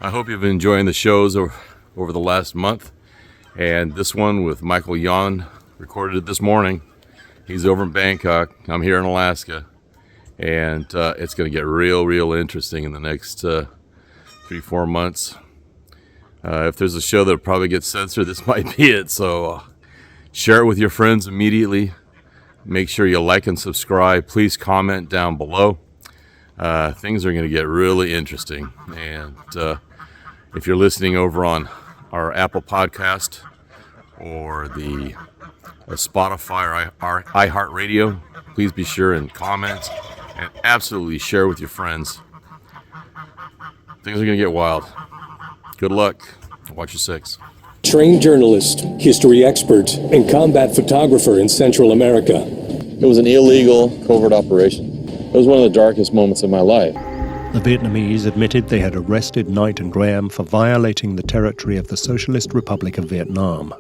I hope you've been enjoying the shows over the last month. And this one with MICHAEL YON, recorded this morning. He's over in Bangkok. I'm here in Alaska. And it's going to get real interesting in the next 3-4 months. If there's a show that probably gets censored, this might be it. So share it with your friends immediately. Make sure you like and subscribe. Please comment down below. Things are going to get really interesting. And if you're listening over on our Apple podcast or the Spotify or iHeartRadio, please be sure and comment and absolutely share with your friends. Things are going to get wild. Good luck. Watch your six. Trained journalist, history expert, and combat photographer in Central America. It was an illegal covert operation. It was one of the darkest moments of my life. The Vietnamese admitted they had arrested Knight and Graham for violating the territory of the Socialist Republic of Vietnam,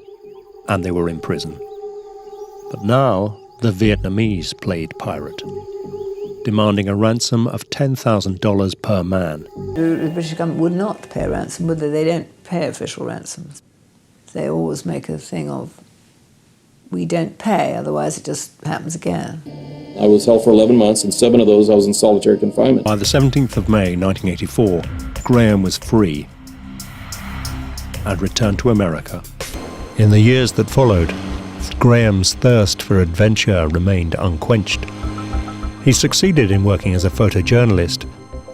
and they were in prison. But now, the Vietnamese played pirate, demanding a ransom of $10,000 per man. The British government would not pay a ransom, would they? They don't pay official ransoms. They always make a thing of, we don't pay, otherwise it just happens again. I was held for 11 months, and 7 of those I was in solitary confinement. By the 17th of May 1984, Graham was free and returned to America. In the years that followed, Graham's thirst for adventure remained unquenched. He succeeded in working as a photojournalist,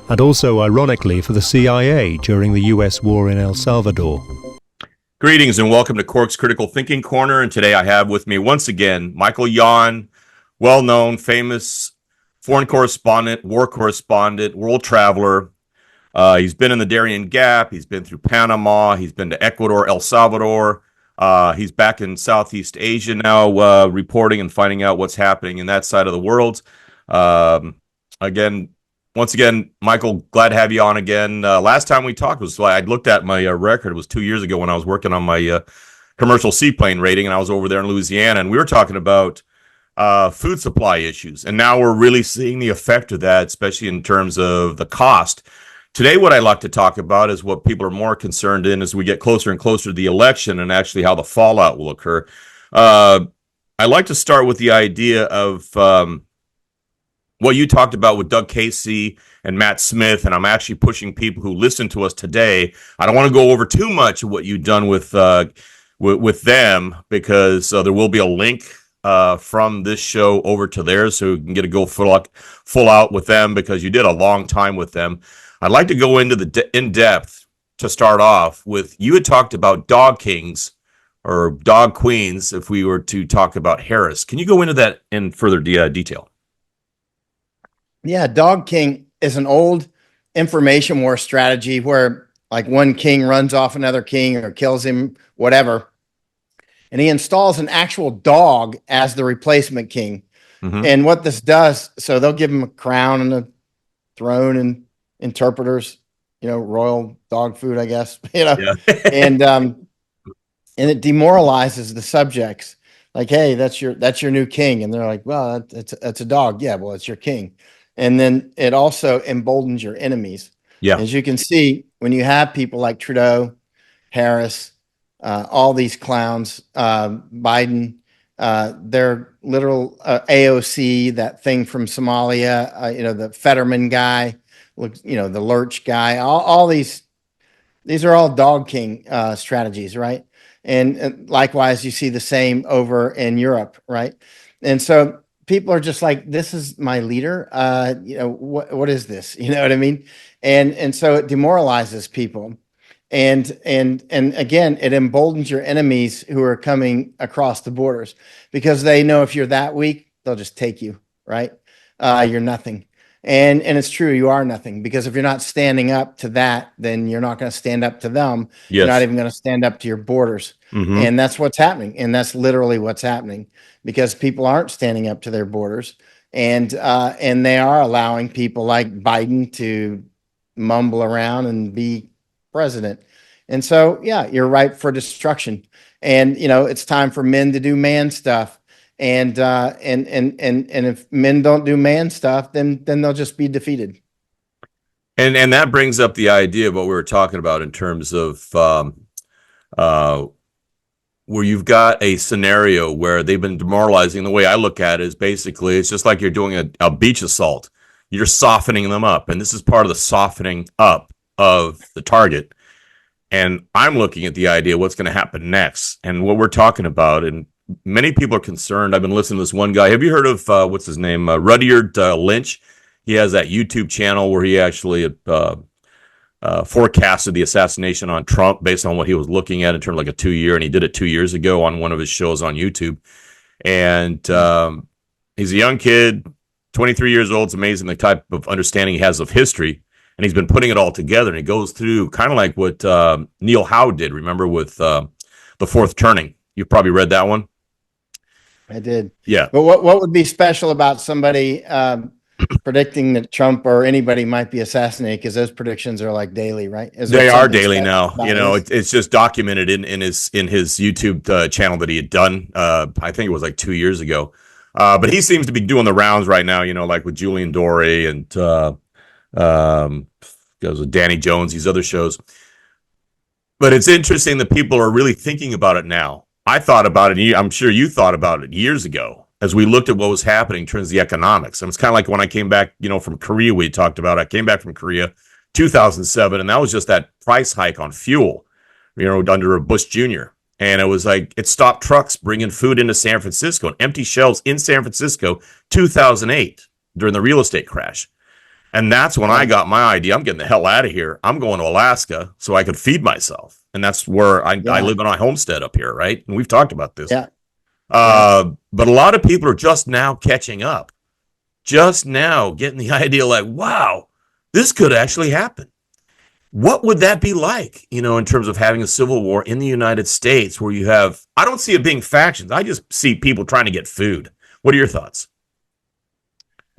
and also, ironically, for the CIA during the US war in El Salvador. Greetings and welcome to Cork's Critical Thinking Corner. And today I have with me once again MICHAEL YON, well-known, famous foreign correspondent, war correspondent, world traveler. He's been in the Darien Gap. He's been through Panama. He's been to Ecuador, El Salvador. He's back in Southeast Asia now, reporting and finding out what's happening in that side of the world. Once again, Michael, glad to have you on again. Last time we talked was, I looked at my record. It was 2 years ago when I was working on my commercial seaplane rating, and I was over there in Louisiana, and we were talking about food supply issues. And now we're really seeing the effect of that, especially in terms of the cost. Today, what I'd like to talk about is what people are more concerned in as we get closer and closer to the election and actually how the fallout will occur. I'd like to start with the idea of what you talked about with Doug Casey and Matt Smith, and I'm actually pushing people who listen to us today. I don't want to go over too much of what you've done with them because there will be a link from this show over to theirs, so you can get a go full out with them because you did a long time with them. I'd like to go into the in depth to start off with. You had talked about dog kings or dog queens if we were to talk about Harris. Can you go into that in further detail? Yeah, Dog King is an old information war strategy where like one king runs off another king or kills him, whatever. And he installs an actual dog as the replacement king. Mm-hmm. And what this does, so they'll give him a crown and a throne and interpreters, royal dog food, I guess, Yeah. and it demoralizes the subjects. Like, hey, that's your new king. And they're like, well, that's a dog. Yeah, well, it's your king. And then it also emboldens your enemies. Yeah. As you can see, when you have people like Trudeau, Harris, all these clowns, Biden, their literal AOC, that thing from Somalia, the Fetterman guy, the Lurch guy, all these are all Dog King strategies, right? And likewise, you see the same over in Europe, right? And so people are just like, this is my leader. What is this? You know what I mean? And so it demoralizes people. And again, it emboldens your enemies who are coming across the borders because they know if you're that weak, they'll just take you, right? You're nothing. And it's true, you are nothing, because if you're not standing up to that, then you're not going to stand up to them. Yes. You're not even going to stand up to your borders. Mm-hmm. And that's what's happening. And that's literally what's happening because people aren't standing up to their borders. And they are allowing people like Biden to mumble around and be president. And so, yeah, you're ripe for destruction. And, it's time for men to do man stuff. And if men don't do man stuff, then they'll just be defeated. And that brings up the idea of what we were talking about in terms of where you've got a scenario where they've been demoralizing. The way I look at it is basically it's just like you're doing a beach assault. You're softening them up, and this is part of the softening up of the target. And I'm looking at the idea of what's going to happen next and what we're talking about. And many people are concerned. I've been listening to this one guy. Have you heard of what's his name? Rudyard Lynch. He has that YouTube channel where he actually forecasted the assassination on Trump based on what he was looking at in terms of like a 2 year, and he did it 2 years ago on one of his shows on YouTube. And he's a young kid, 23 years old. It's amazing the type of understanding he has of history, and he's been putting it all together. And he goes through kind of like what Neil Howe did. Remember with the Fourth Turning? You've probably read that one. I did. Yeah. But what would be special about somebody predicting that Trump or anybody might be assassinated? Because those predictions are like daily, right? They are daily now. You know, it's just documented in his YouTube channel that he had done. I think it was like 2 years ago. But he seems to be doing the rounds right now. You know, like with Julian Dorey and goes with Danny Jones, these other shows. But it's interesting that people are really thinking about it now. I thought about it, and I'm sure you thought about it years ago as we looked at what was happening in terms of the economics. And it's kind of like when I came back, you know, from Korea, we talked about. I came back from Korea 2007, and that was just that price hike on fuel, you know, under Bush Jr. And it was like it stopped trucks bringing food into San Francisco, and empty shelves in San Francisco 2008 during the real estate crash. And that's when I got my idea. I'm getting the hell out of here. I'm going to Alaska so I could feed myself. And that's where I live in my homestead up here, right? And we've talked about this. Yeah. But a lot of people are just now catching up. Just now getting the idea like, wow, this could actually happen. What would that be like, you know, in terms of having a civil war in the United States where you have, I don't see it being factions. I just see people trying to get food. What are your thoughts?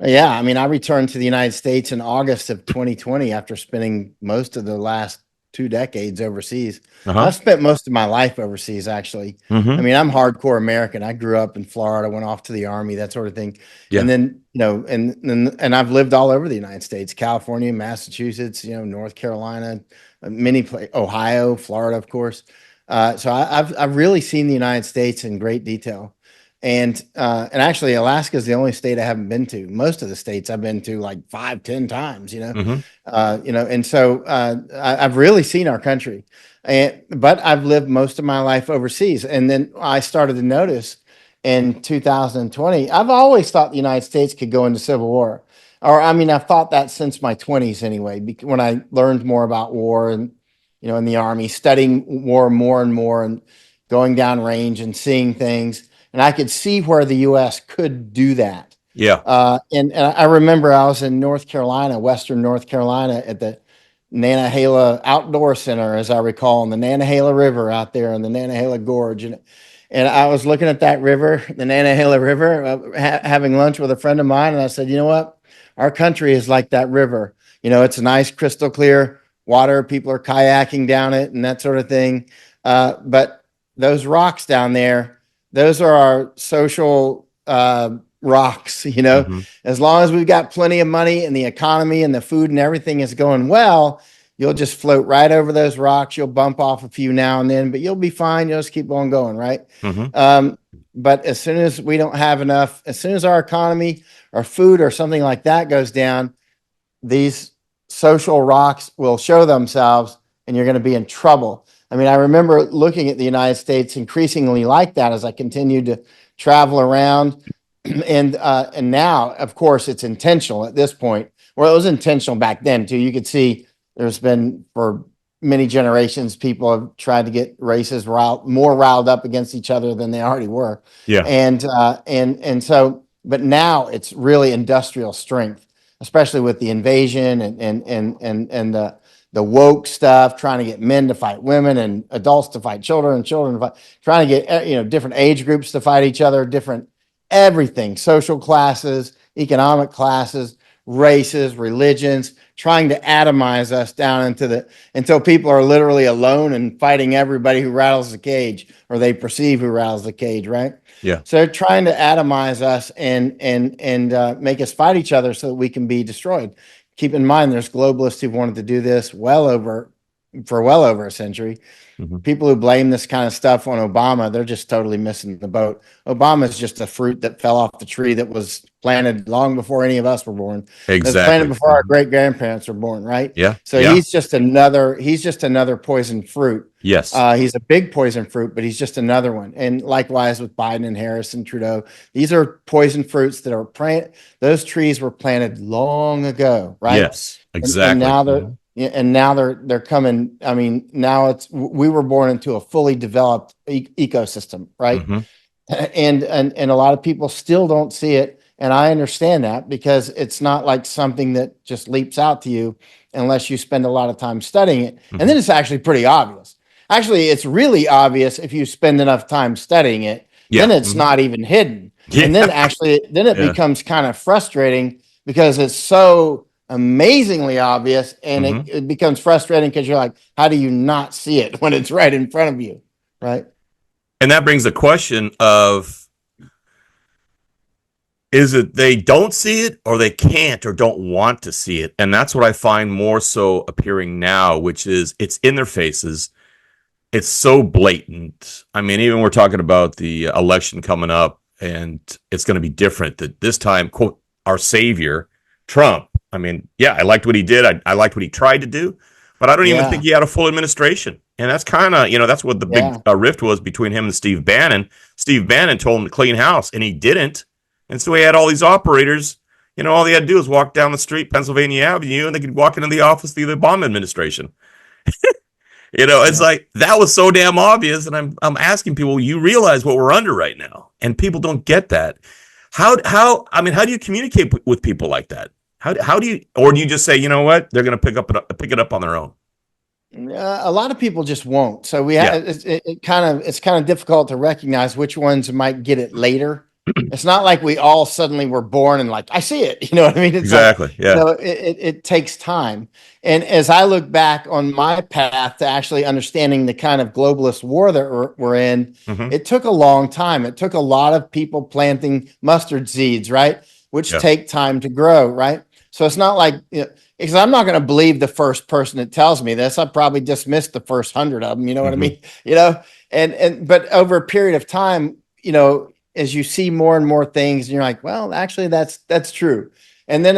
Yeah, I mean, I returned to the United States in August of 2020 after spending most of the last 2 decades overseas. I've spent most of my life overseas, actually. I mean, I'm hardcore American. I grew up in Florida, went off to the Army, that sort of thing. And then, you know, and I've lived all over the United States, California, Massachusetts, you know, North Carolina, many places, Ohio, Florida, of course. So I've really seen the United States in great detail. And actually, Alaska is the only state I haven't been to. Most of the states I've been to like 5-10 times, you know, and so I've really seen our country. But I've lived most of my life overseas. And then I started to notice in 2020, I've always thought the United States could go into civil war. Or, I mean, I've thought that since my 20s anyway, when I learned more about war and, you know, in the Army, studying war more and more and going down range and seeing things. And I could see where the U.S. could do that. Yeah. And I remember I was in North Carolina, Western North Carolina, at the Nantahala Outdoor Center, as I recall, on the Nantahala River out there in the Nantahala Gorge. And I was looking at that river, the Nantahala River, having lunch with a friend of mine. And I said, you know what? Our country is like that river. You know, it's a nice crystal clear water. People are kayaking down it and that sort of thing. But those rocks down there, those are our social rocks, you know. As long as we've got plenty of money and the economy and the food and everything is going well, you'll just float right over those rocks. You'll bump off a few now and then, but you'll be fine. You'll just keep on going, right? But as soon as we don't have enough, as soon as our economy or food or something like that goes down, these social rocks will show themselves and you're going to be in trouble. I mean, I remember looking at the United States increasingly like that as I continued to travel around. And now, of course, it's intentional at this point. Well, it was intentional back then, too. You could see there's been, for many generations, people have tried to get races more riled up against each other than they already were. Yeah. And so, but now it's really industrial strength, especially with the invasion and the woke stuff, trying to get men to fight women and adults to fight children and children to fight, trying to get, you know, different age groups to fight each other, different everything, social classes, economic classes, races, religions, trying to atomize us down until people are literally alone and fighting everybody who rattles the cage, or they perceive who rattles the cage, right? Yeah. So they're trying to atomize us and make us fight each other so that we can be destroyed. keep in mind, there's globalists who've wanted to do this for well over a century. People who blame this kind of stuff on Obama, they're just totally missing the boat. Obama is just a fruit that fell off the tree that was planted long before any of us were born. It was planted before our great grandparents were born, right? Yeah. So he's just another poison fruit. Yes. He's a big poison fruit, but he's just another one. And likewise with Biden and Harris and Trudeau, these are poison fruits that are those trees were planted long ago, right? Yes, exactly. And now they're coming. I mean, now we were born into a fully developed ecosystem, right? And a lot of people still don't see it. And I understand that, because it's not like something that just leaps out to you unless you spend a lot of time studying it. And then it's actually pretty obvious. Actually, it's really obvious if you spend enough time studying it. Then it's not even hidden. And then it becomes kind of frustrating, because it's so amazingly obvious, and it becomes frustrating because you're like, how do you not see it when it's right in front of you, right? And that brings the question of, is it they don't see it, or they can't or don't want to see it? And that's what I find more so appearing now, which is it's in their faces. It's so blatant. I mean, even we're talking about the election coming up, and it's going to be different. That this time, quote, our savior, Trump. I mean, yeah, I liked what he did. I liked what he tried to do, but I don't even think he had a full administration. And that's kind of, that's what the big rift was between him and Steve Bannon. Steve Bannon told him to clean house, and he didn't. And so he had all these operators, all they had to do was walk down the street, Pennsylvania Avenue, and they could walk into the office of the Obama administration. It's like, that was so damn obvious. And I'm asking people, you realize what we're under right now? And people don't get that. How do you communicate with people like that? How do you, or do you just say, you know what, they're going to pick it up on their own? A lot of people just won't. So it's kind of difficult to recognize which ones might get it later. It's not like we all suddenly were born and like, I see it. You know what I mean? It's exactly. Like, it takes time. And as I look back on my path to actually understanding the kind of globalist war that we're in, it took a long time. It took a lot of people planting mustard seeds, right? Which take time to grow, right? So it's not like, because I'm not going to believe the first person that tells me this. I'd probably dismiss the first 100 of them. You know what I mean? But over a period of time, as you see more and more things, and you're like, well, actually, that's true. And then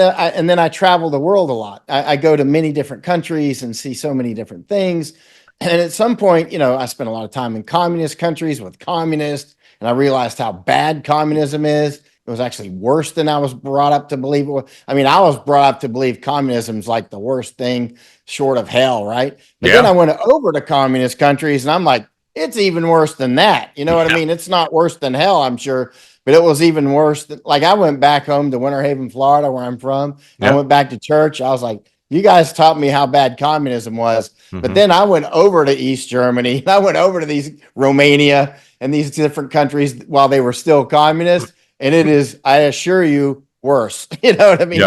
I travel the world a lot. I go to many different countries and see so many different things. And at some point, I spent a lot of time in communist countries with communists, and I realized how bad communism is. It was actually worse than I was brought up to believe it was. I mean, I was brought up to believe communism's like the worst thing short of hell, right? But then I went over to communist countries, and I'm like, it's even worse than that. You know what I mean? It's not worse than hell, I'm sure, but it was even worse. Like, I went back home to Winter Haven, Florida, where I'm from. And I went back to church. I was like, you guys taught me how bad communism was. But then I went over to East Germany, and I went over to these Romania and these different countries while they were still communist. And it is, I assure you, worse. You know what I mean?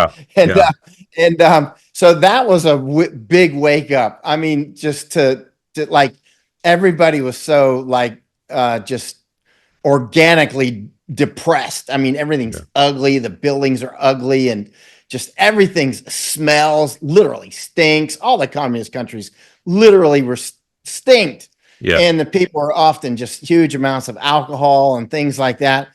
So that was a big wake up. I mean, just to like, everybody was so like just organically depressed. I mean, everything's ugly. The buildings are ugly, and just everything smells, literally stinks. All the communist countries literally were stinked. And the people are often just huge amounts of alcohol and things like that.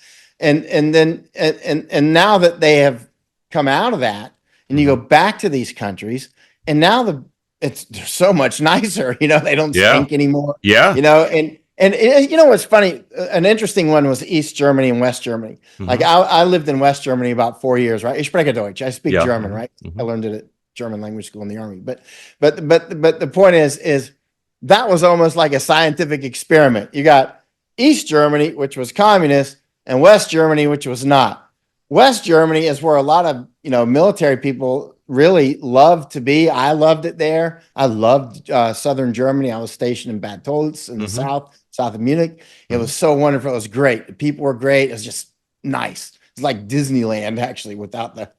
And now that they have come out of that, and you go back to these countries, and now they're so much nicer. They don't stink anymore. And what's funny? An interesting one was East Germany and West Germany. Like I lived in West Germany about 4 years, right? Ich spreche Deutsch. I speak German, right? I learned it at German language school in the army. But the point is that was almost like a scientific experiment. You got East Germany, which was communist, and West Germany, which was not. West Germany is where a lot of military people really loved to be. I loved it there. I loved southern Germany. I was stationed in Bad Tolz in the south of Munich. It was so wonderful. It was great. The people were great. It was just nice. It's like Disneyland, actually, without the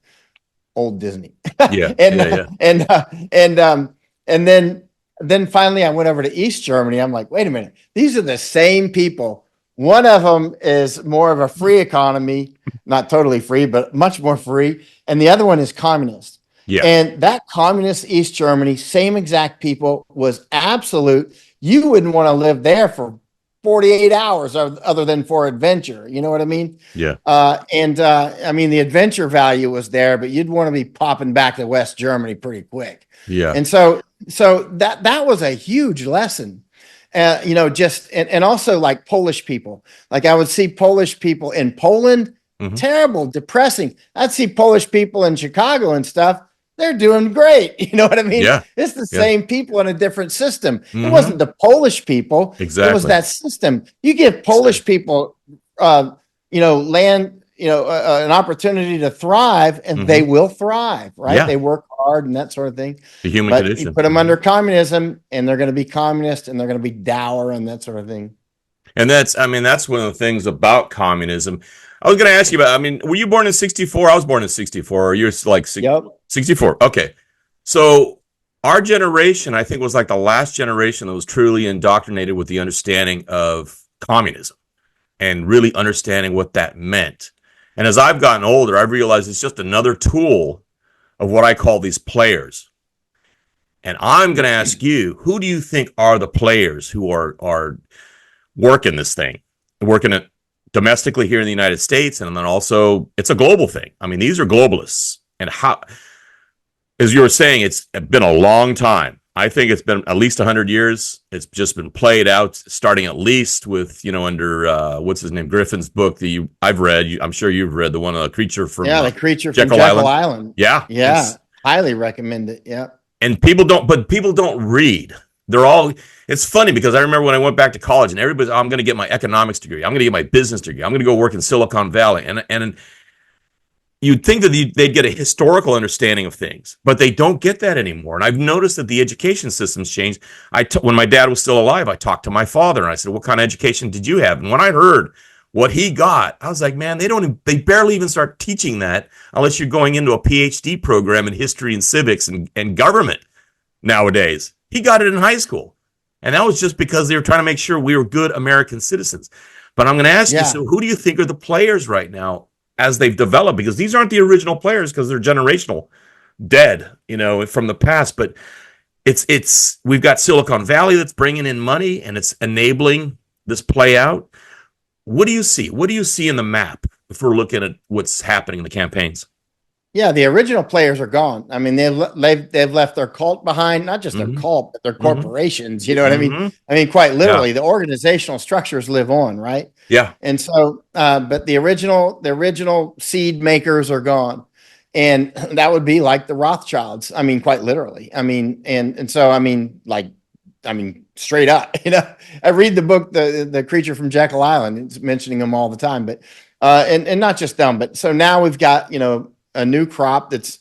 old Disney. And then finally I went over to East Germany. I'm like, wait a minute. These are the same people. One of them is more of a free economy, not totally free, but much more free. And the other one is communist. Yeah. And that communist East Germany, same exact people, was absolute. You wouldn't want to live there for 48 hours other than for adventure. You know what I mean? Yeah. I mean, the adventure value was there, but you'd want to be popping back to West Germany pretty quick. Yeah. And so that was a huge lesson. You know, just and also like Polish people. Like I would see Polish people in Poland, terrible, depressing. I'd see Polish people in Chicago and stuff. They're doing great. You know what I mean? Yeah. It's the same people in a different system. Mhm. It wasn't the Polish people. Exactly. It was that system. You give Polish people, you know, land, you know, an opportunity to thrive, and they will thrive, right? Yeah. They work hard and that sort of thing. The human But condition. you put them under communism, and they're going to be communist, and they're going to be dour and that sort of thing. And that's, I mean, that's one of the things about communism. I was going to ask you about, I mean, were you born in 64? I was born in 64. Or you're like 64. Okay. So our generation, I think, was like the last generation that was truly indoctrinated with the understanding of communism and really understanding what that meant. And as I've gotten older, I've realized it's just another tool of what I call these players. And I'm going to ask you, who do you think are the players who are working this thing, working it domestically here in the United States, and then also it's a global thing? I mean, these are globalists. And how, as you were saying, it's been a long time. I think it's been at least 100 years. It's just been played out, starting at least with, you know, under what's his name, Griffin's book that I've read. I'm sure you've read the one, The Creature from The Creature from Jekyll Island. Yeah, Highly recommend it. Yeah. And people don't read. They're all, it's funny because I remember when I went back to college and everybody's, I'm going to get my economics degree. I'm going to get my business degree. I'm going to go work in Silicon Valley. And you'd think that they'd get a historical understanding of things, but they don't get that anymore. And I've noticed that the education system's changed. When my dad was still alive, I talked to my father and I said, what kind of education did you have? And when I heard what he got, I was like, man, they barely even start teaching that unless you're going into a PhD program in history and civics and government nowadays. He got it in high school. And that was just because they were trying to make sure we were good American citizens. But I'm going to ask you, so who do you think are the players right now as they've developed? Because these aren't the original players because they're generational dead, you know, from the past. But we've got Silicon Valley that's bringing in money and it's enabling this play out. What do you see? What do you see in the map if we're looking at what's happening in the campaigns? Yeah, the original players are gone. I mean, they've left their cult behind, not just their cult, but their corporations. You know what I mean? I mean, quite literally, the organizational structures live on, right? Yeah. And so, but the original seed makers are gone, and that would be like the Rothschilds. I mean, quite literally. I mean, and so I mean, straight up. You know, I read the book, the Creature from Jekyll Island. It's mentioning them all the time, but and not just them, but so now we've got, you know, a new crop that's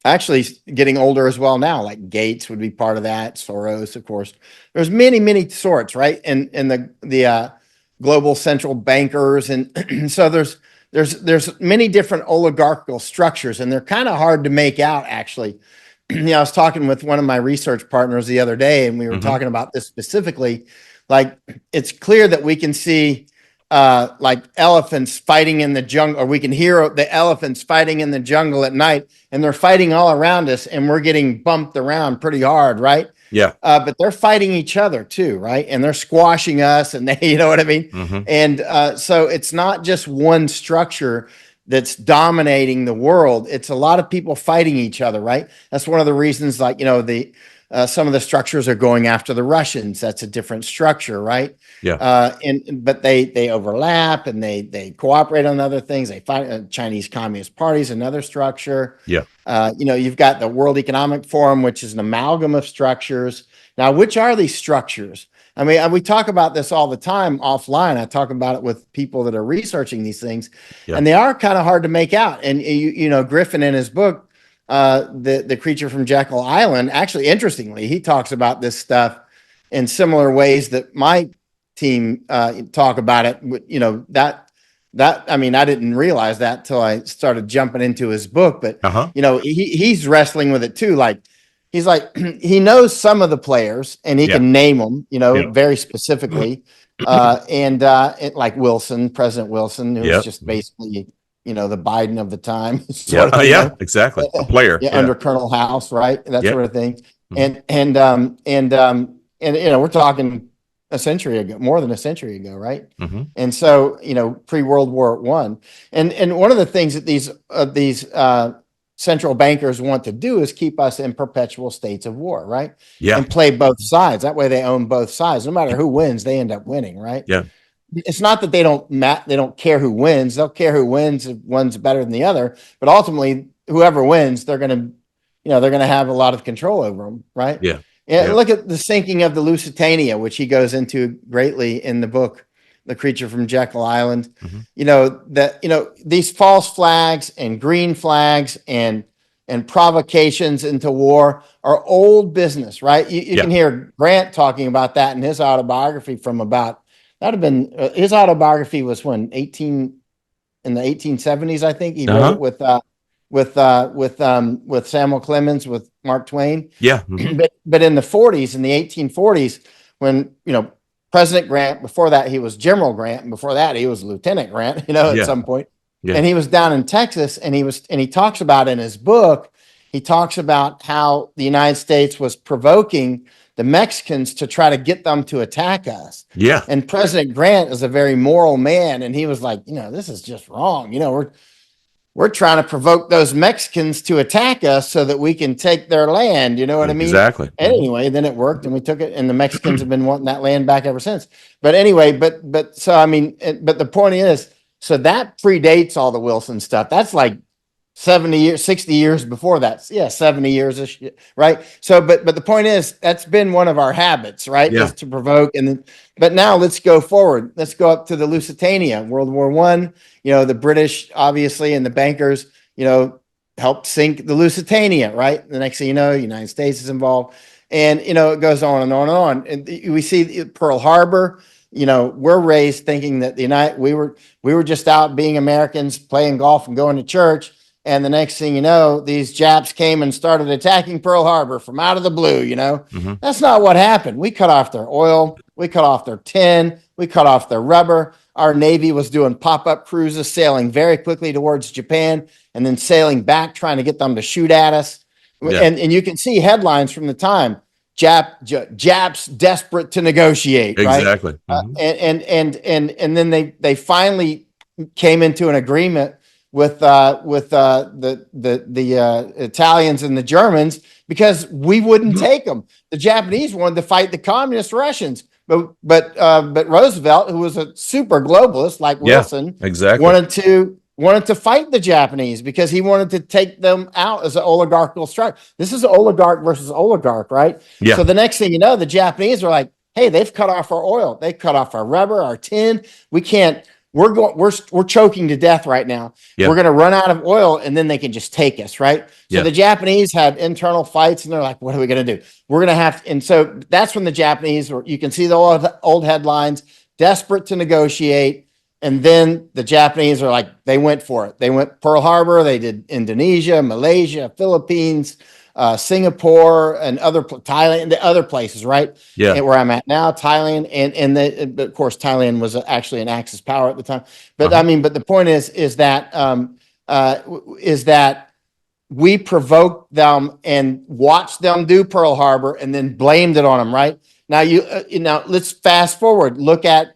actually getting older as well now, like Gates would be part of that, Soros, of course. There's many sorts, right? And the global central bankers, and so there's many different oligarchical structures, and they're kind of hard to make out, actually. You know, I was talking with one of my research partners the other day, and we were talking about this specifically. Like, it's clear that we can see like elephants fighting in the jungle, or we can hear the elephants fighting in the jungle at night, and they're fighting all around us, and we're getting bumped around pretty hard, right? Yeah. But they're fighting each other too, right? And they're squashing us, and they, you know what I mean? And so it's not just one structure that's dominating the world. It's a lot of people fighting each other, right? That's one of the reasons, like, you know, some of the structures are going after the Russians. That's a different structure, right? Yeah. But they overlap, and they cooperate on other things. They fight. Chinese Communist Party is another structure. Yeah. You know, you've got the World Economic Forum, which is an amalgam of structures. Now, which are these structures? I mean, we talk about this all the time offline. I talk about it with people that are researching these things, and they are kind of hard to make out. And you know, Griffin in his book, the Creature from Jekyll Island, actually, interestingly, he talks about this stuff in similar ways that my team talk about it. You know, that I mean, I didn't realize that till I started jumping into his book, but you know, he's wrestling with it too. Like, he's like, he knows some of the players, and he can name them, you know, very specifically. And like Wilson, President Wilson, who was just basically the Biden of the time. Yeah. Sort of, Exactly. A player. yeah, under Colonel House, right? That sort of thing. Mhm. And we're talking a century ago, more than a century ago, right? Mhm. And so, pre-World War I. And one of the things that these central bankers want to do is keep us in perpetual states of war, right? Yeah. And play both sides. That way they own both sides. No matter who wins, they end up winning, right? Yeah. It's not that they don't care who wins. They'll care who wins if one's better than the other. But ultimately, whoever wins, they're going to have a lot of control over them, right? Yeah. And Yeah. look at the sinking of the Lusitania, which he goes into greatly in the book, The Creature from Jekyll Island. Mhm. These false flags and green flags and provocations into war are old business, right? You can hear Grant talking about that in his autobiography from about, that'd have been his autobiography was when in the 1870s, I think he wrote it with Samuel Clemens, with Mark Twain. Yeah. Mhm. But in the 40s, in the 1840s, when President Grant, before that he was General Grant, and before that he was Lieutenant Grant, at some point. Yeah. And he was down in Texas, and he talks about in his book, he talks about how the United States was provoking the Mexicans to try to get them to attack us. Yeah. And President Grant is a very moral man, and he was like, this is just wrong. We're trying to provoke those Mexicans to attack us so that we can take their land. You know what I mean? Exactly. Anyway, then it worked, and we took it, and the Mexicans have been wanting that land back ever since. But anyway, but the point is, so that predates all the Wilson stuff. That's like 70 years, 60 years before that. Yeah, 70 years, right? So, but the point is, that's been one of our habits, right? Yeah. Is to provoke. But now let's go forward. Let's go up to the Lusitania, World War I. The British, obviously, and the bankers, helped sink the Lusitania, right? The next thing you know, the United States is involved. And, it goes on and on and on. And we see Pearl Harbor. We're raised thinking that we were just out being Americans, playing golf and going to church. And the next thing you know, these Japs came and started attacking Pearl Harbor from out of the blue. Mhm. That's not what happened. We cut off their oil. We cut off their tin. We cut off their rubber. Our Navy was doing pop-up cruises, sailing very quickly towards Japan and then sailing back, trying to get them to shoot at us. Yeah. And you can see headlines from the time. Japs desperate to negotiate, right? Exactly. Mhm. And then they finally came into an agreement with the Italians and the Germans because we wouldn't take them. The Japanese wanted to fight the communist Russians, but Roosevelt, who was a super globalist like Wilson, exactly. wanted to fight the Japanese because he wanted to take them out as an oligarchical strike. This is oligarch versus oligarch, right? Yeah. So the next thing you know, the Japanese are like, hey, they've cut off our oil. They cut off our rubber, our tin. We can't, we're choking to death right now. Yeah. We're going to run out of oil and then they can just take us, right? So Yeah. the Japanese had internal fights and they're like, what are we going to do? We're going to have, and so that's when the Japanese, you can see the old headlines, desperate to negotiate. And then the Japanese are like, they went for it. They went Pearl Harbor. They did Indonesia, Malaysia, Philippines, Singapore, and Thailand, the other places, right? Yeah. And where I'm at now, Thailand, and of course, Thailand was actually an Axis power at the time. But but the point is that we provoked them and watched them do Pearl Harbor and then blamed it on them, right? Now now let's fast forward. Look at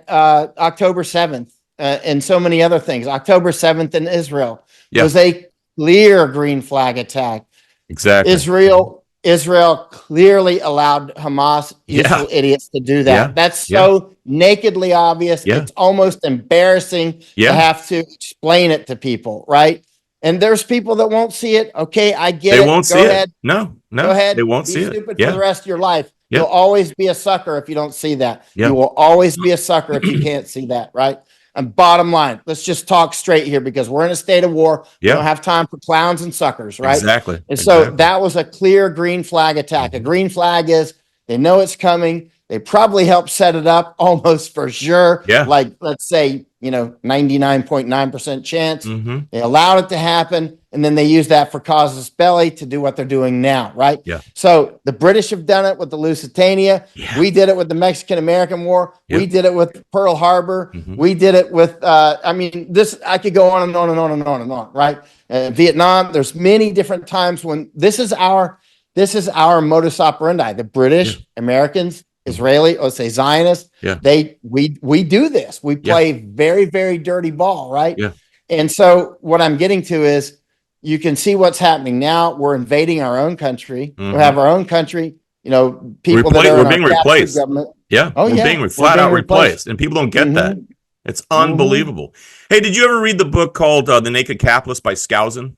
October 7th and so many other things. October 7th in Israel was a clear green flag attack. Exactly. Israel clearly allowed Hamas, useful idiots, to do that. Yeah. That's so nakedly obvious. Yeah. It's almost embarrassing to have to explain it to people, right? And there's people that won't see it. Okay, I get it. They won't see it. No, Go ahead. they won't see Be it. stupid Yeah. for the rest of your life. Yeah. You'll always be a sucker if you don't see that. Yeah. You will always be a sucker if you can't see that, right? And bottom line, let's just talk straight here because we're in a state of war. We Yeah. don't have time for clowns and suckers, right? Exactly. And so Exactly. that was a clear green flag attack. A green flag is they know it's coming. They probably helped set it up almost for sure. Yeah. Like, let's say 99.9% chance. Mm-hmm. They allowed it to happen, and then they use that for casus belli to do what they're doing now, right? Yeah. So the British have done it with the Lusitania. Yeah. We did it with the Mexican-American War. Yep. We did it with Pearl Harbor. Mhm. We did it with, I could go on and on and on and on and on, right? Vietnam, there's many different times when this is our modus operandi. The British, Americans, Israeli, let's say Zionists, Yeah. we do this. We play very, very dirty ball, right? Yeah. And so what I'm getting to is you can see what's happening now. We're invading our own country. Mhm. We have our own country. People that are We're in being our captive replaced. government. Yeah. Oh, we're yeah. being We're flat being out replaced. And people don't get Mhm. that. It's unbelievable. Hey, did you ever read the book called The Naked Capitalist by Skousen?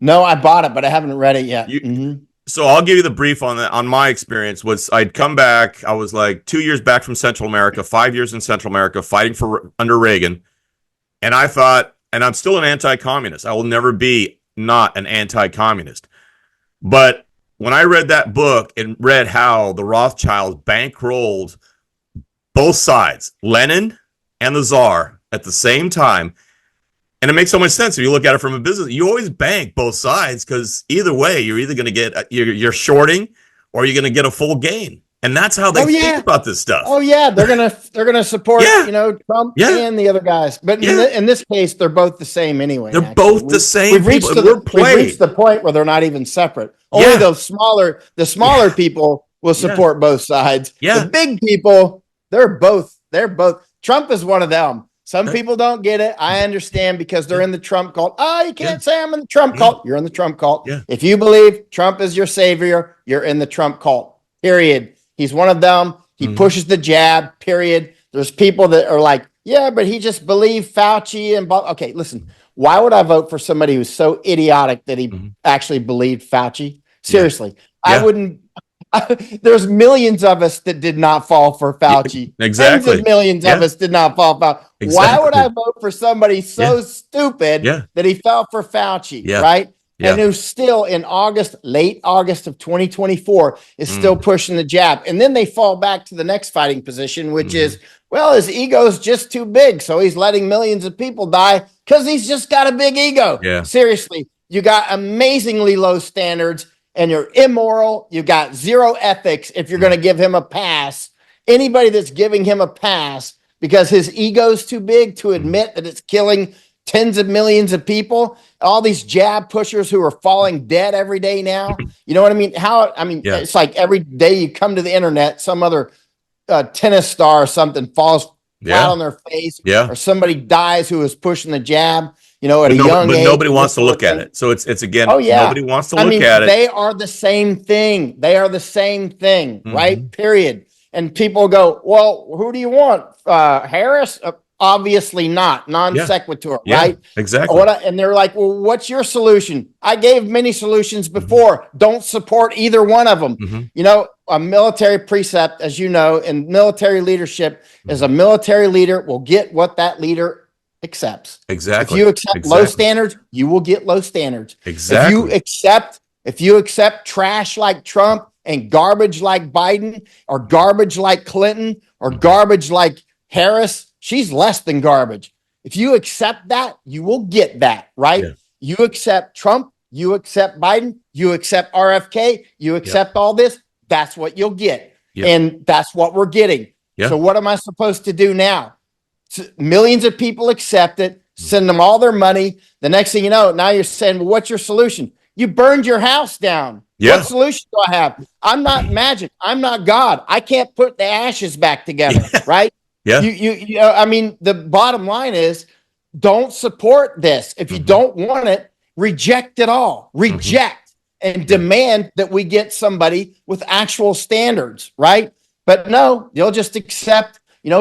No, I bought it, but I haven't read it yet. So I'll give you the brief on that. On my experience was I'd come back. I was like 2 years back from Central America, 5 years in Central America, fighting for under Reagan. And I thought, and I'm still an anti-communist. I will never be not an anti-communist. But when I read that book and read how the Rothschilds bankrolled both sides, Lenin and the Tsar, at the same time, and it makes so much sense if you look at it from a business. You always bank both sides because either way, you're either going to get you're shorting or you're going to get a full gain, and that's how they think about this stuff. Oh yeah, they're gonna support Trump and the other guys. But in this case, they're both the same anyway. They're both the same. We've reached the point where they're not even separate. Only the smaller people will support both sides. Yeah. The big people, they're both. Trump is one of them. Some people don't get it. I understand because they're in the Trump cult. Oh, you can't say I'm in the Trump cult. You're in the Trump cult. Yeah. If you believe Trump is your savior, you're in the Trump cult. Period. He's one of them. He pushes the jab. Period. There's people that are like, yeah, but he just believed Fauci and okay, listen. Why would I vote for somebody who's so idiotic that he actually believed Fauci? Seriously, I wouldn't. There's millions of us that did not fall for Fauci. Exactly. Tens of millions of us did not fall for Fauci. Exactly. Why would I vote for somebody so stupid that he fell for Fauci, right? Yeah. And who's still in late August of 2024 is still pushing the jab. And then they fall back to the next fighting position, which is, well, his ego's just too big. So he's letting millions of people die because he's just got a big ego. Yeah. Seriously, you got amazingly low standards. And you're immoral. You got zero ethics if you're going to give him a pass. Anybody that's giving him a pass because his ego's too big to admit that it's killing tens of millions of people, all these jab pushers who are falling dead every day now. You know what I mean? It's like every day you come to the internet, some other tennis star or something falls flat on their face, or somebody dies who is pushing the jab. At a young age. But nobody wants to look at it. So it's again, nobody wants to look at it. They are the same thing. Right? Period. And people go, well, who do you want? Harris? Obviously not. Non sequitur, right? Exactly. And they're like, well, what's your solution? I gave many solutions before. Don't support either one of them. A military precept, as you know, in military leadership is a military leader will get what that leader accepts. Exactly. If you accept low standards, you will get low standards. Exactly. If you accept trash like Trump and garbage like Biden or garbage like Clinton or garbage like Harris, she's less than garbage. If you accept that, you will get that, right? Yeah. You accept Trump, you accept Biden, you accept RFK, you accept all this, that's what you'll get. And that's what we're getting. So what am I supposed to do now? Millions of people accept it, send them all their money. The next thing you know, now you're saying, well, what's your solution? You burned your house down. What solution do I have? I'm not magic. I'm not God. I can't put the ashes back together, right? The bottom line is don't support this. If you don't want it, reject it all. Reject and demand that we get somebody with actual standards, right? But no, you'll just accept,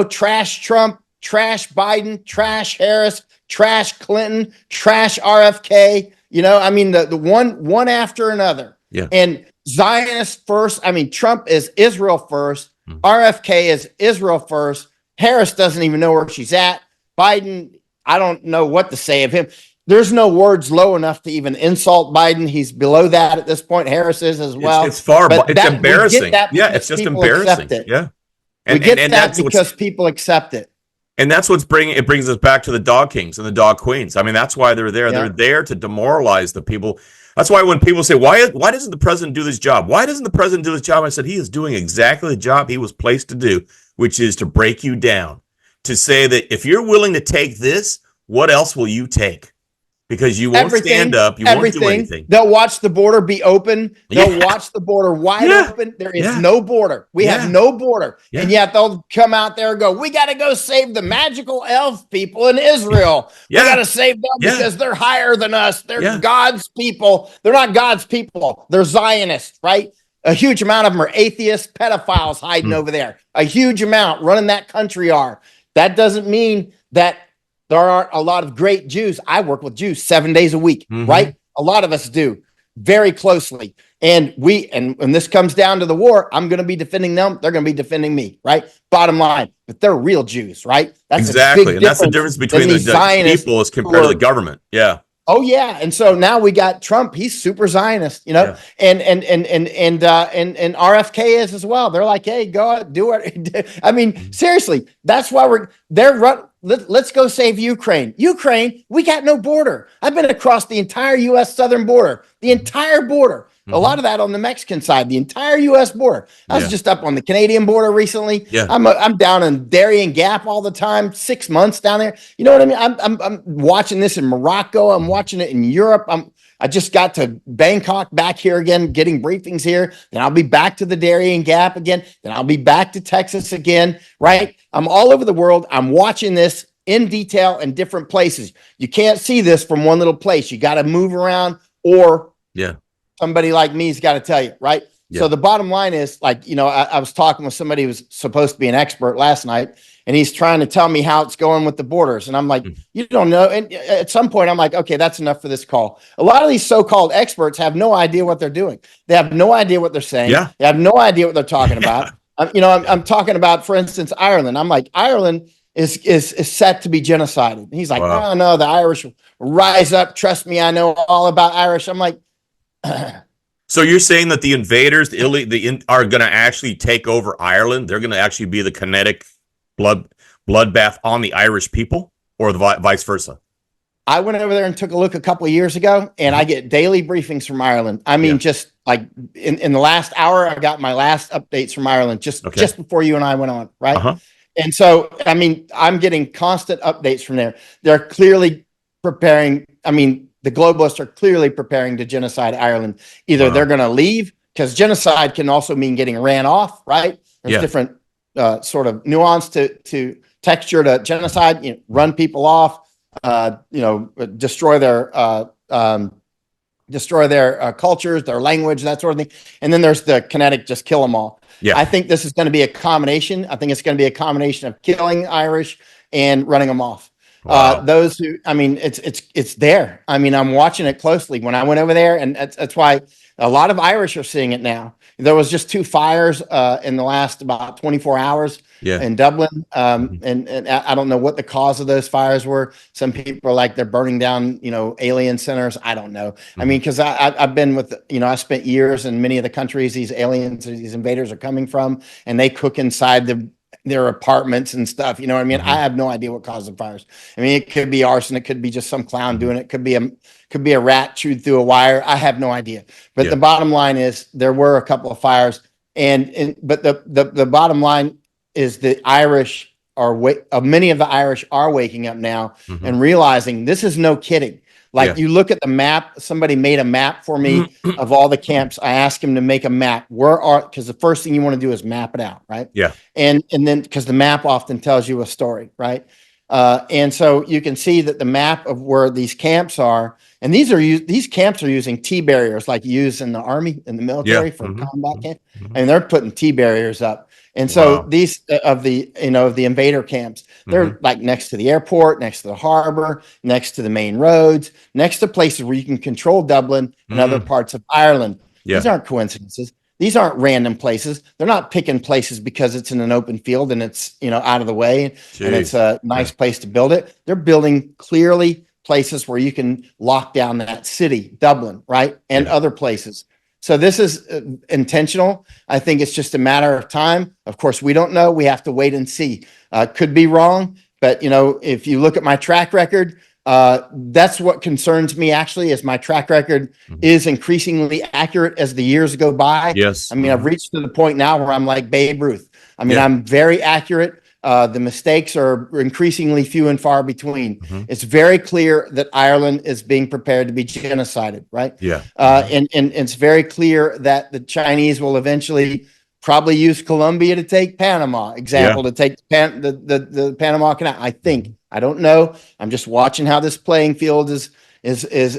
trash Trump, trash Biden, trash Harris, trash Clinton, trash RFK, the one after another. And Zionist first. Trump is Israel first. RFK is Israel first. Harris doesn't even know where she's at. Biden, I don't know what to say of him. There's no words low enough to even insult Biden. He's below that at this point. Harris is as well. It's embarrassing. It's just embarrassing. We get that because people accept it. And that's what's it brings us back to the dog kings and the dog queens. I mean, that's why they're there. Yeah. They're there to demoralize the people. That's why when people say, why doesn't the president do this job? Why doesn't the president do this job? I said, he is doing exactly the job he was placed to do, which is to break you down, to say that if you're willing to take this, what else will you take? Because you won't stand up. You won't do anything. They'll watch the border be open. They'll watch the border wide open. There is no border. We have no border. And yet they'll come out there and go, we got to go save the magical elf people in Israel. We got to save them because they're higher than us. They're God's people. They're not God's people. They're Zionists, right? A huge amount of them are atheists, pedophiles hiding over there. A huge amount running that country are. That doesn't mean that there aren't a lot of great Jews. I work with Jews 7 days a week, right? A lot of us do very closely. And when this comes down to the war, I'm going to be defending them. They're going to be defending me, right? Bottom line, but they're real Jews, right? That's exactly. And that's the difference between the people as compared to the government. Yeah. Oh yeah. And so now we got Trump. He's super Zionist, you know, and RFK is as well. They're like, hey, go out, do it. I mean, seriously, that's why let's go save Ukraine. Ukraine, we got no border. I've been across the entire U.S. southern border, the entire border. A lot of that on the Mexican side, the entire U.S. border. I was just up on the Canadian border recently. Yeah. I'm down in Darien Gap all the time, 6 months down there. You know what I mean? I'm watching this in Morocco. I'm watching it in Europe. I just got to Bangkok, back here again, getting briefings here. Then I'll be back to the Darien Gap again. Then I'll be back to Texas again, right? I'm all over the world. I'm watching this in detail in different places. You can't see this from one little place. You got to move around, or somebody like me's got to tell you, right? So the bottom line is, like, you know, I was talking with somebody who was supposed to be an expert last night, and he's trying to tell me how it's going with the borders. And I'm like, you don't know. And at some point I'm like, okay, that's enough for this call. A lot of these so-called experts have no idea what they're doing. They have no idea what they're saying. They have no idea what they're talking about. I'm talking about, for instance, Ireland. I'm like, Ireland is set to be genocided. And he's like, oh no, the Irish will rise up. Trust me, I know all about Irish. I'm like, so you're saying that the invaders, are going to actually take over Ireland? They're going to actually be the kinetic bloodbath on the Irish people, or the vice versa? I went over there and took a look a couple of years ago, and I get daily briefings from Ireland. I mean, just like in the last hour, I got my last updates from Ireland just before you and I went on, right? And so, I mean, I'm getting constant updates from there. They're clearly preparing. I mean, the globalists are clearly preparing to genocide Ireland. Either they're going to leave, because genocide can also mean getting ran off, right? There's different sort of nuance to texture to genocide. You know, run people off, destroy their cultures, their language, that sort of thing. And then there's the kinetic, just kill them all. I think this is going to be a combination. I think it's going to be a combination of killing Irish and running them off. Those who, I mean, it's there. I mean, I'm watching it closely. When I went over there, and that's why a lot of Irish are seeing it now. There was just 2 fires in the last about 24 hours in Dublin. And I don't know what the cause of those fires were. Some people are like, they're burning down, alien centers. I don't know. I mean, because I've been with, I spent years in many of the countries these aliens, these invaders are coming from, and they cook inside their apartments and stuff. You know what I mean? I have no idea what caused the fires. I mean, it could be arson. It could be just some clown doing it. Could be a rat chewed through a wire. I have no idea. But the bottom line is there were a couple of fires, but the bottom line is the Irish many of the Irish are waking up now and realizing this is no kidding. Like, you look at the map, somebody made a map for me of all the camps. I asked him to make a map. Because the first thing you want to do is map it out, right? Yeah. And then, because the map often tells you a story, right? And so you can see that the map of where these camps are, and these camps are using T barriers like used in the army, in the military for combat camp. And they're putting T barriers up. And so these of the invader camps, they're like next to the airport, next to the harbor, next to the main roads, next to places where you can control Dublin and other parts of Ireland. These aren't coincidences. These aren't random places. They're not picking places because it's in an open field and it's, out of the way and it's a nice place to build it. They're building clearly places where you can lock down that city, Dublin, right? And other places. So this is intentional. I think it's just a matter of time. Of course, we don't know. We have to wait and see. Could be wrong. But, if you look at my track record, that's what concerns me actually, is my track record is increasingly accurate as the years go by. Yes. I mean, I've reached to the point now where I'm like Babe Ruth. I mean, Yeah. I'm very accurate. The mistakes are increasingly few and far between. It's very clear that Ireland is being prepared to be genocided, right? Yeah. And it's very clear that the Chinese will eventually probably use Colombia to take Panama, to take the Panama Canal. I don't know. I'm just watching how this playing field is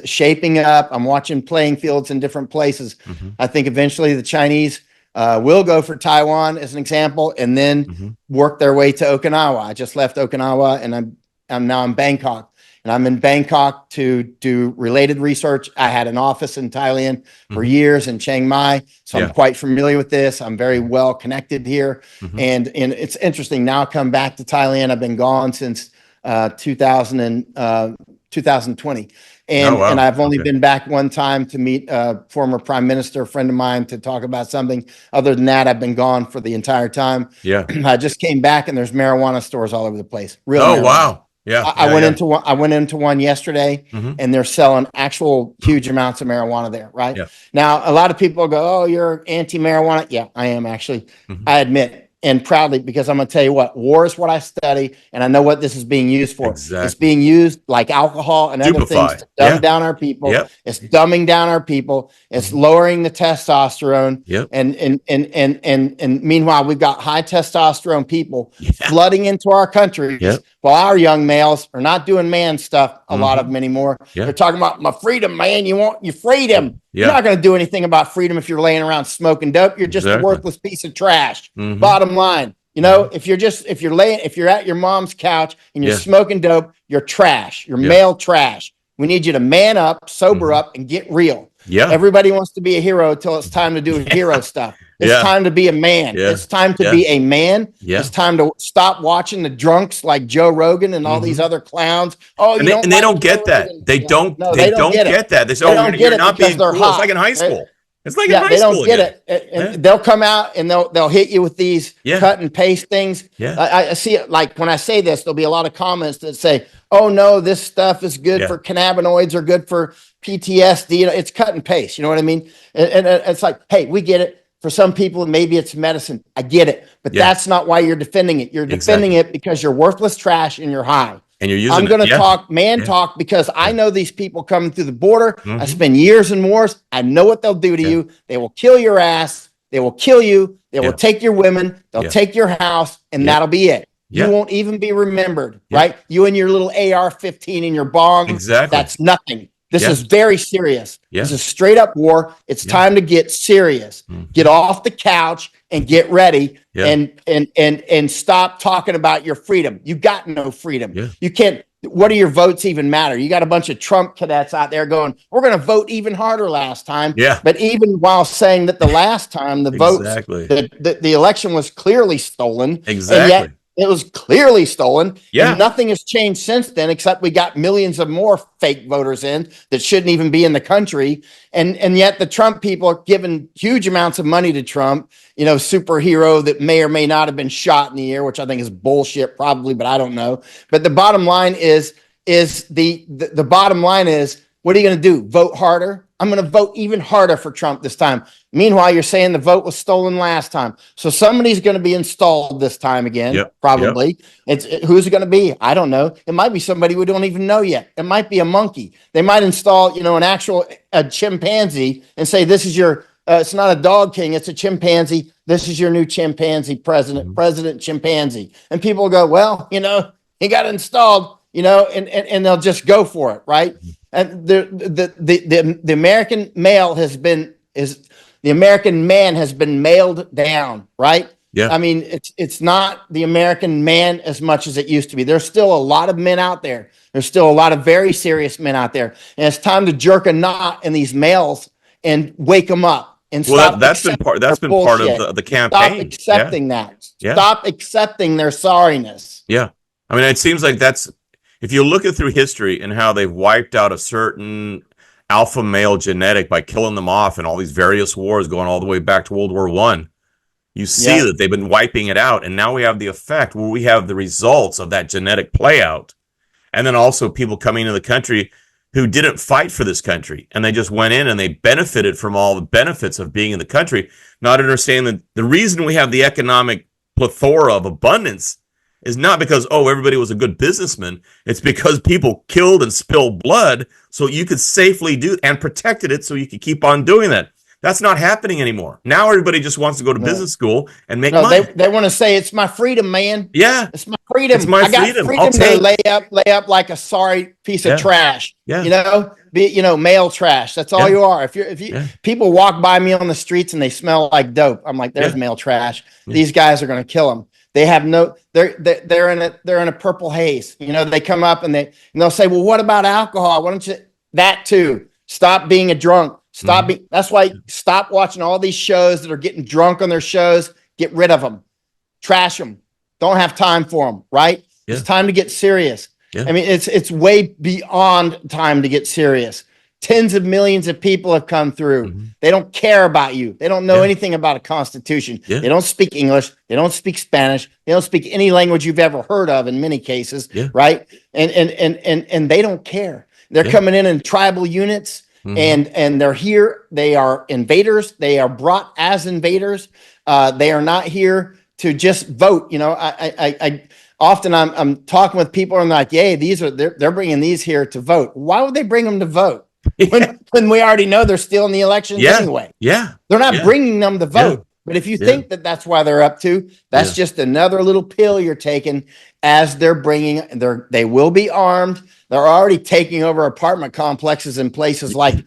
shaping up. I'm watching playing fields in different places. I think eventually the Chinese will go for Taiwan as an example, and then work their way to Okinawa. I just left Okinawa, and I'm now in Bangkok. And I'm in Bangkok to do related research. I had an office in Thailand for years in Chiang Mai, so I'm quite familiar with this. I'm very well connected here, and it's interesting. Now I come back to Thailand. I've been gone since 2020, and I've only been back one time to meet a former prime minister, a friend of mine, to talk about something. Other than that, I've been gone for the entire time. Yeah. I just came back, and there's marijuana stores all over the place. Real Oh, marijuana. wow. Yeah. I went into one yesterday, and they're selling actual huge amounts of marijuana there. Right now, a lot of people go, "Oh, you're anti-marijuana." Yeah, I am actually. I admit, and proudly, because I'm going to tell you what, war is what I study, and I know what this is being used for. Exactly. It's being used like alcohol and other things to dumb down our people. It's dumbing down our people. It's lowering the testosterone. And meanwhile, we've got high testosterone people flooding into our country. While our young males are not doing man stuff, a lot of them anymore. They're talking about my freedom, man. You want your freedom. You're not going to do anything about freedom if you're laying around smoking dope. You're just a worthless piece of trash. Bottom line, if you're at your mom's couch and you're smoking dope, you're trash. You're male trash. We need you to man up, sober up, and get real. Everybody wants to be a hero until it's time to do hero stuff. It's time to be a man. It's time to be a man. It's time to stop watching the drunks like Joe Rogan and all these other clowns. Oh, and they don't get that. They don't get that. They say, "Oh, you're not being cool." It's like in high school. It's like in high school. They don't get it. And they'll come out and they'll hit you with these cut and paste things. I see it, like when I say this, there'll be a lot of comments that say, "Oh no, this stuff is good for cannabinoids or good for PTSD." It's cut and paste. You know what I mean? And it's like, hey, we get it. For some people, maybe it's medicine. I get it. But that's not why you're defending it. You're defending it because you're worthless trash and you're high. And you're using I'm going to talk talk because I know these people coming through the border. I spend years in wars. I know what they'll do to you. They will kill your ass. They will kill you. They will take your women. They'll take your house, and that'll be it. You won't even be remembered, right? You and your little AR-15 and your bong. Exactly. That's nothing. This is very serious. This is straight up war. It's time to get serious. Get off the couch and get ready and stop talking about your freedom. You got no freedom. You can't. What do your votes even matter? You got a bunch of Trump cadets out there going, "We're going to vote even harder last time." But even while saying that the last time the votes, the election was clearly stolen. And yet it was clearly stolen. And nothing has changed since then, except we got millions of more fake voters in that shouldn't even be in the country. And yet the Trump people are giving huge amounts of money to Trump, superhero that may or may not have been shot in the air, which I think is bullshit probably, but I don't know. But the bottom line is the bottom line is, what are you going to do? Vote harder? I'm going to vote even harder for Trump this time. Meanwhile, you're saying the vote was stolen last time. So somebody's going to be installed this time again, probably. Who's it going to be? I don't know. It might be somebody we don't even know yet. It might be a monkey. They might install, an actual chimpanzee and say, this is your, it's not a dog king, it's a chimpanzee. This is your new chimpanzee president, President Chimpanzee. And people go, well, he got installed, and they'll just go for it, right? And the American male the American man has been mailed down, right? I mean, it's not the American man as much as it used to be. There's still a lot of men out there. There's still a lot of very serious men out there. And it's time to jerk a knot in these males and wake them up. And that's been part of the campaign. Stop accepting that. Stop accepting their sorriness. I mean, it seems like if you look at through history and how they've wiped out a certain alpha male genetic by killing them off in all these various wars going all the way back to World War I, You see Yeah. that they've been wiping it out, and now we have the effect where we have the results of that genetic play out. And then also people coming into the country who didn't fight for this country, and they just went in and they benefited from all the benefits of being in the country, not understanding that the reason we have the economic plethora of abundance is not because, oh, everybody was a good businessman. It's because people killed and spilled blood so you could safely do and protected it so you could keep on doing that. That's not happening anymore. Now everybody just wants to go to business school and make money. They want to say it's my freedom, man. Yeah. It's my freedom. It's my I got freedom. freedom I'll to take- lay up like a sorry piece of trash. Yeah. Male trash. That's all you are. If you people walk by me on the streets and they smell like dope, I'm like, there's male trash. These guys are going to kill them. They have they're in a purple haze. They come up and they'll say, well, what about alcohol? Why don't you that too? Stop being a drunk. That's why stop watching all these shows that are getting drunk on their shows. Get rid of them. Trash them. Don't have time for them, right? Yeah. It's time to get serious. Yeah. I mean, it's way beyond time to get serious. Tens of millions of people have come through. They don't care about you. They don't know anything about a constitution. They don't speak English. They don't speak Spanish. They don't speak any language you've ever heard of in many cases, right? And they don't care. They're coming in tribal units. And they're here. They are invaders. They are brought as invaders. They are not here to just vote. I often I'm talking with people and they're like, "Yay, they're bringing these here to vote." Why would they bring them to vote when we already know they're stealing the elections anyway? Yeah, they're not bringing them to vote. But if you think that that's why they're up to, that's just another little pill you're taking as they're bringing. They will be armed. They're already taking over apartment complexes in places like,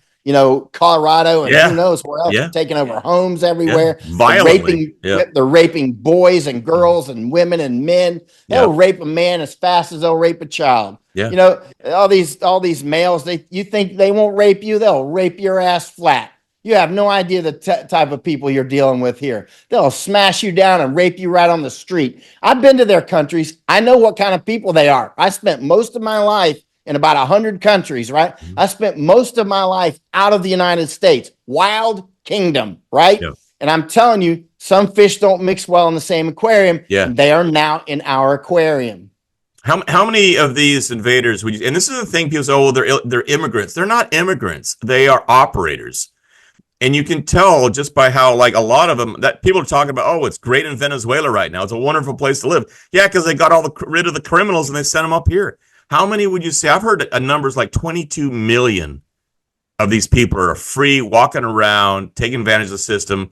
Colorado and who knows where else. They're taking over homes everywhere. Violently. They're raping boys and girls and women and men. They'll rape a man as fast as they'll rape a child. All these males, you think they won't rape you? They'll rape your ass flat. You have no idea the type of people you're dealing with here. They'll smash you down and rape you right on the street. I've been to their countries. I know what kind of people they are. I spent most of my life in about 100 countries, right? I spent most of my life out of the United States. Wild kingdom, right? And I'm telling you, some fish don't mix well in the same aquarium. And they are now in our aquarium. How many of these invaders would you, and this is the thing, people say, oh, they're immigrants. They're not immigrants. They are operators. And you can tell just by how, like, a lot of them, that people are talking about, oh, it's great in Venezuela right now. It's a wonderful place to live. Yeah, because they got rid of the criminals and they sent them up here. How many would you say? I've heard numbers like 22 million of these people are free, walking around, taking advantage of the system.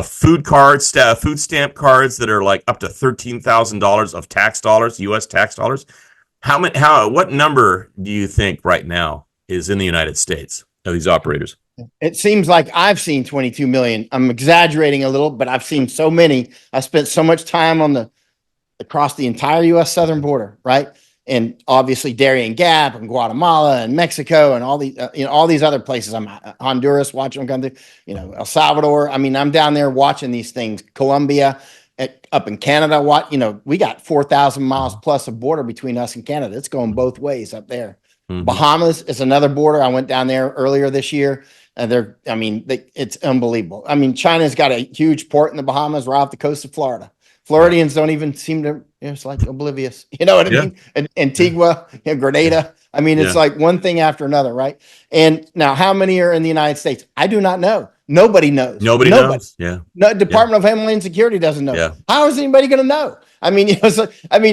Food stamp cards that are like up to $13,000 of tax dollars, U.S. tax dollars. What number do you think right now is in the United States of these operators? It seems like I've seen 22 million. I'm exaggerating a little, but I've seen so many. I spent so much time across the entire U.S. southern border, right? And obviously Darien Gap and Guatemala and Mexico and all these other places. I'm Honduras watching them come through, El Salvador. I mean, I'm down there watching these things. Colombia, up in Canada. We got 4,000 miles plus of border between us and Canada. It's going both ways up there. Bahamas is another border. I went down there earlier this year. And it's unbelievable. I mean, China's got a huge port in the Bahamas right off the coast of Florida. Floridians don't even seem to, it's like oblivious. You know what I mean? And Antigua, Grenada. I mean, it's like one thing after another, right? And now, how many are in the United States? I do not know. Nobody knows. Nobody knows. Yeah. No, Department of Homeland Security doesn't know. Yeah. How is anybody going to know? I mean,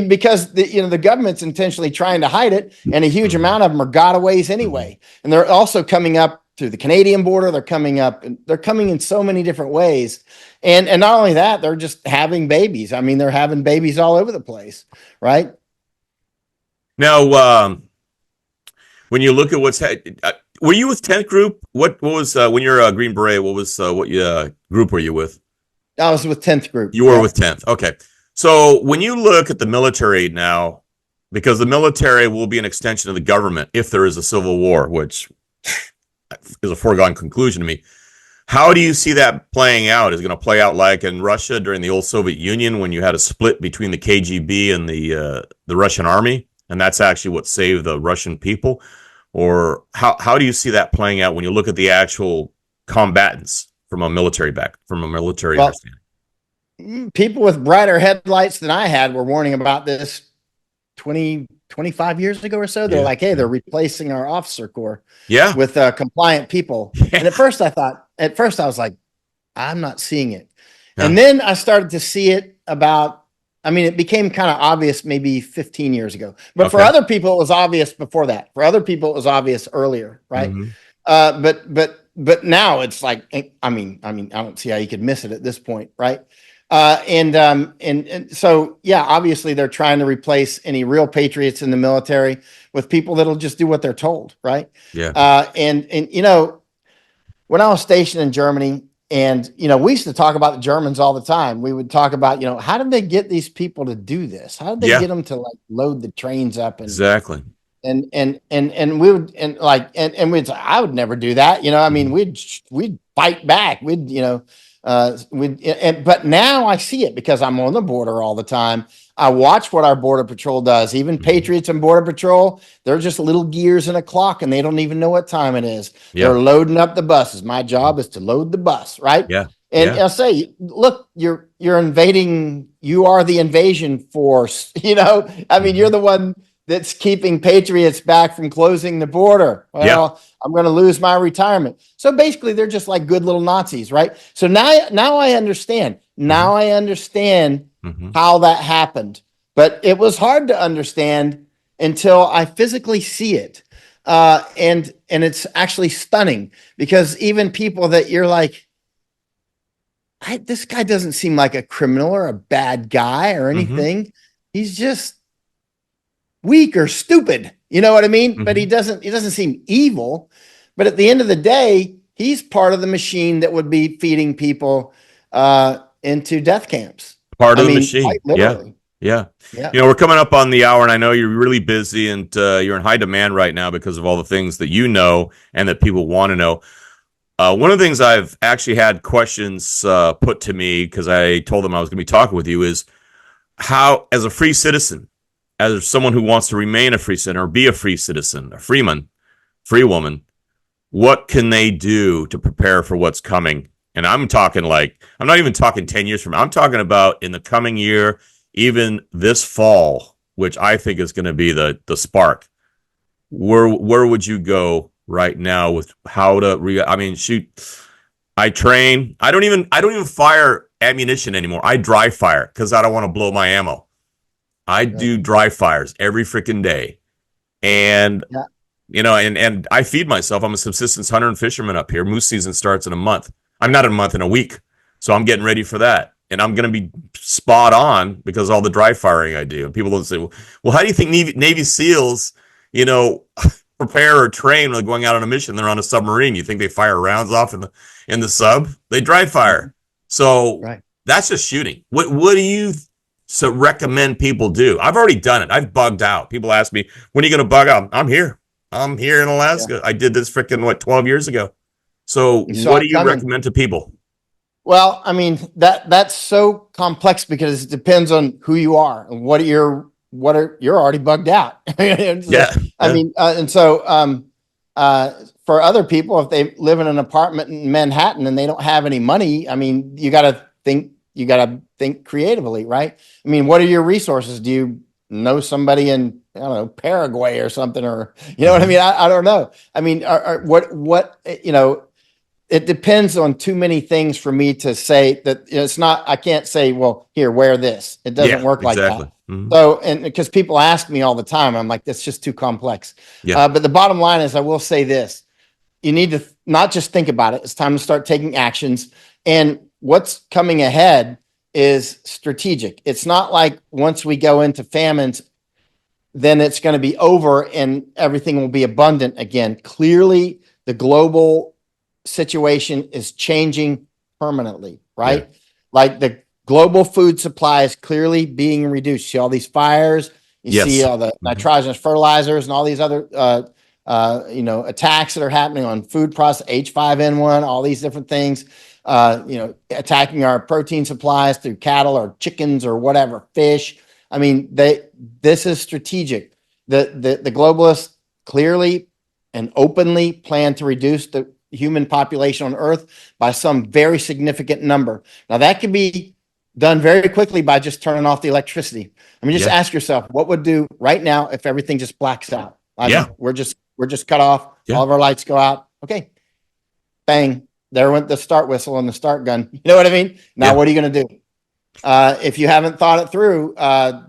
because the government's intentionally trying to hide it, and a huge amount of them are gotaways anyway. And they're also coming up through the Canadian border. They're coming in so many different ways. And not only that, they're just having babies. I mean, they're having babies all over the place, right? Now, when you look at were you with 10th Group? What was, when you're a Green Beret, what group were you with? I was with 10th Group. You were with 10th. Okay. So when you look at the military now, because the military will be an extension of the government if there is a civil war, which is a foregone conclusion to me. How do you see that playing out? Is it going to play out like in Russia during the old Soviet Union when you had a split between the KGB and the Russian army, and that's actually what saved the Russian people? Or how do you see that playing out when you look at the actual combatants from a military understanding? people with brighter headlights than I had were warning about this 25 years ago or so. They're Yeah. like, hey, they're replacing our officer corps Yeah. with compliant people. And at first I was like, I'm not seeing it. Yeah. And then I started to see it it became kind of obvious maybe 15 years ago. But for Okay. other people, it was obvious before that. For other people, it was obvious earlier, right? Mhm. But now it's like, I don't see how you could miss it at this point, right? And so, yeah, obviously they're trying to replace any real patriots in the military with people that'll just do what they're told, right? Yeah. And when I was stationed in Germany, and we used to talk about the Germans all the time. We would talk about, how did they get these people to do this? How did they Yeah. get them to like load the trains up Exactly. and we would we'd say, I would never do that. We'd fight back. But now I see it because I'm on the border all the time. I watch what our border patrol does. Even patriots and border patrol, they're just little gears in a clock and they don't even know what time it is. Yeah. They're loading up the buses. My job is to load the bus, right? Yeah. And Yeah. I'll say, look, you're invading. You are the invasion force. You're the one that's keeping patriots back from closing the border. Well, I'm going to lose my retirement. So basically, they're just like good little Nazis, right? So now I understand. Now I understand how that happened. But it was hard to understand until I physically see it. And it's actually stunning because even people that you're like, this guy doesn't seem like a criminal or a bad guy or anything. He's just weak or stupid. You know what I mean? But he doesn't seem evil. But at the end of the day, he's part of the machine that would be feeding people into death camps. Part of the machine. Quite literally. Yeah. Yeah. We're coming up on the hour, and I know you're really busy and you're in high demand right now because of all the things that you know and that people want to know. One of the things I've actually had questions put to me because I told them I was going to be talking with you is how, as a free citizen, as someone who wants to remain a free citizen or be a free citizen, a freeman, free woman, what can they do to prepare for what's coming? And I'm talking I'm not even talking 10 years from now. I'm talking about in the coming year, even this fall, which I think is going to be the spark. Where would you go right now with how to shoot? I train. I don't even fire ammunition anymore. I dry fire because I don't want to blow my ammo. I do dry fires every freaking day. And and I feed myself. I'm a subsistence hunter and fisherman up here. Moose season starts in a month. I'm not in a month, in a week. So I'm getting ready for that. And I'm going to be spot on because of all the dry firing I do. And people don't say, well, how do you think Navy SEALs, prepare or train when they're going out on a mission? They're on a submarine. You think they fire rounds off in the sub? They dry fire. So that's just shooting. What do you recommend people do? I've already done it. I've bugged out. People ask me, when are you going to bug out? I'm here. I'm here in Alaska. I did this freaking 12 years ago. So what do you recommend to people? Well, that's so complex because it depends on who you are and you're already bugged out. For other people, if they live in an apartment in Manhattan and they don't have any money, you got to think creatively, right? What are your resources? Do you know somebody in, Paraguay or something, or, what I mean? I don't know. It depends on too many things for me to say that it's not, I can't say, well, here, wear this. It doesn't work like that. So, and because people ask me all the time, I'm like, that's just too complex. But the bottom line is, I will say this, you need to not just think about it. It's time to start taking actions. And what's coming ahead is strategic. It's not like once we go into famines, then it's going to be over and everything will be abundant again. Clearly, the global situation is changing permanently, right? Like the global food supply is clearly being reduced. See all these fires, you see all the nitrogenous fertilizers and all these other attacks that are happening on food process, H5N1, all these different things, attacking our protein supplies through cattle or chickens or whatever, fish. This is strategic. The globalists clearly and openly plan to reduce the human population on Earth by some very significant number. Now that could be done very quickly by just turning off the electricity. I mean, just Yeah. ask yourself, what would do right now if everything just blacks out? Yeah. We're just cut off. Yeah. All of our lights go out. Okay. Bang. There went the start whistle and the start gun. You know what I mean? Now, Yeah. what are you going to do? If you haven't thought it through,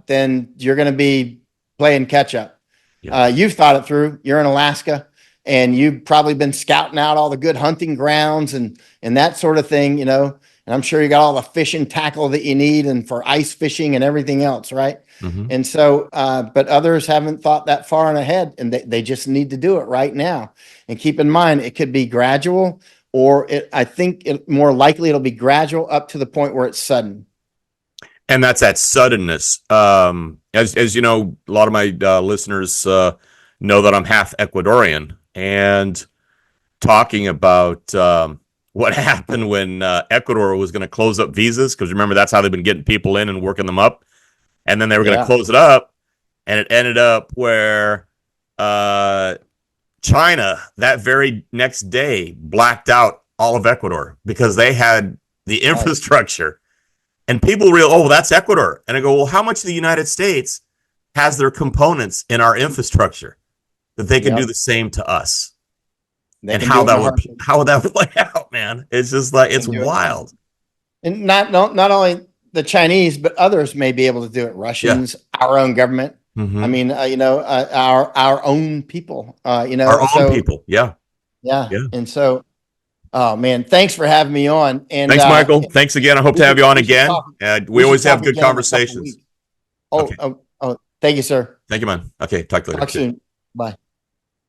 then you're going to be playing catch up. Yeah. You've thought it through. You're in Alaska, and you've probably been scouting out all the good hunting grounds and that sort of thing, you know. And I'm sure you got all the fishing tackle that you need and for ice fishing and everything else, right? Mhm. And so, but others haven't thought that far and ahead, and they just need to do it right now. And keep in mind, it could be gradual, or I think more likely it'll be gradual up to the point where it's sudden. And that's that suddenness. As you know, a lot of my listeners know that I'm half Ecuadorian, and talking about what happened when Ecuador was going to close up visas, because remember, that's how they've been getting people in and working them up. And then they were going to close it up, and it ended up where China, that very next day, blacked out all of Ecuador because they had the infrastructure. And people well, that's Ecuador. And I go, well, how much of the United States has their components in our infrastructure that they can do the same to us? And how would that play out, man? It's just like, it's wild. And not only the Chinese, but others may be able to do it. Russians, our own government. Mhm. I mean, our own people. Our own people. Yeah. Yeah. And so, oh man, thanks for having me on. And thanks, Michael. Thanks again. I hope to have you on again. We always have good conversations. Oh, thank you, sir. Thank you, man. Okay, talk to you later. Talk soon. Bye.